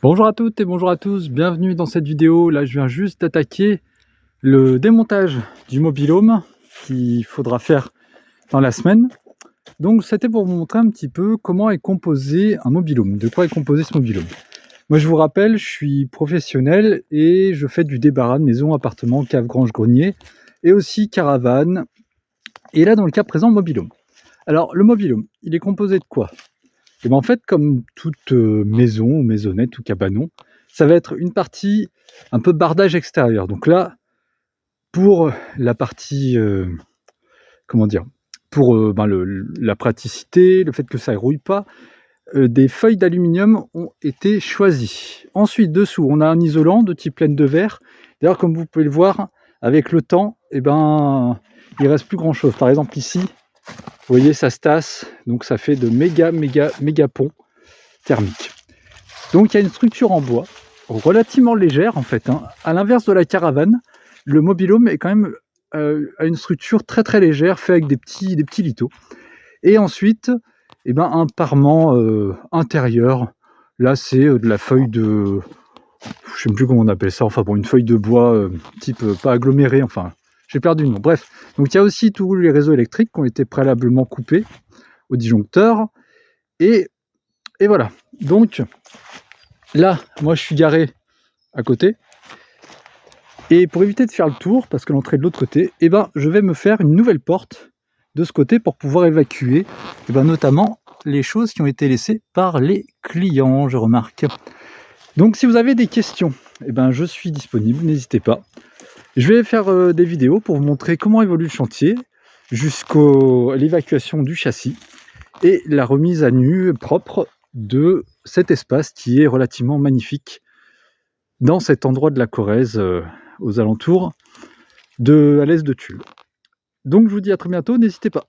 Bonjour à toutes et bonjour à tous, bienvenue dans cette vidéo. Là je viens juste d'attaquer le démontage du mobil-home qu'il faudra faire dans la semaine. Donc c'était pour vous montrer un petit peu comment est composé un mobil-home, de quoi est composé ce mobil-home. Moi je vous rappelle, je suis professionnel et je fais du débarras de maison, appartement, cave, grange, grenier et aussi caravane. Et là dans le cas présent, mobil-home. Alors le mobil-home, il est composé de quoi? Et bien en fait, comme toute maison ou maisonnette ou cabanon, ça va être une partie un peu bardage extérieur. Donc là, pour la partie, comment dire, pour la praticité, le fait que ça ne rouille pas, des feuilles d'aluminium ont été choisies. Ensuite, dessous, on a un isolant de type laine de verre. D'ailleurs, comme vous pouvez le voir, avec le temps, il ne reste plus grand-chose. Par exemple, ici, vous voyez, ça se tasse, donc ça fait de méga ponts thermiques. Donc il y a une structure en bois, relativement légère en fait. À l'inverse de la caravane, le mobil-home est quand même a une structure très légère, fait avec des petits lithos. Et ensuite, un parement intérieur. Là, c'est de la feuille de... Je sais plus comment on appelle ça. Enfin bon, une feuille de bois type pas agglomérée. Enfin, j'ai perdu le nom. Bref. Donc il y a aussi tous les réseaux électriques qui ont été préalablement coupés au disjoncteur. Et voilà. Donc là, moi je suis garé à côté. Et pour éviter de faire le tour, parce que l'entrée est de l'autre côté, je vais me faire une nouvelle porte de ce côté pour pouvoir évacuer notamment les choses qui ont été laissées par les clients, je remarque. Donc si vous avez des questions, je suis disponible, n'hésitez pas. Je vais faire des vidéos pour vous montrer comment évolue le chantier jusqu'à l'évacuation du châssis et la remise à nu propre de cet espace qui est relativement magnifique dans cet endroit de la Corrèze, aux alentours à l'est de Tulle. Donc je vous dis à très bientôt, n'hésitez pas.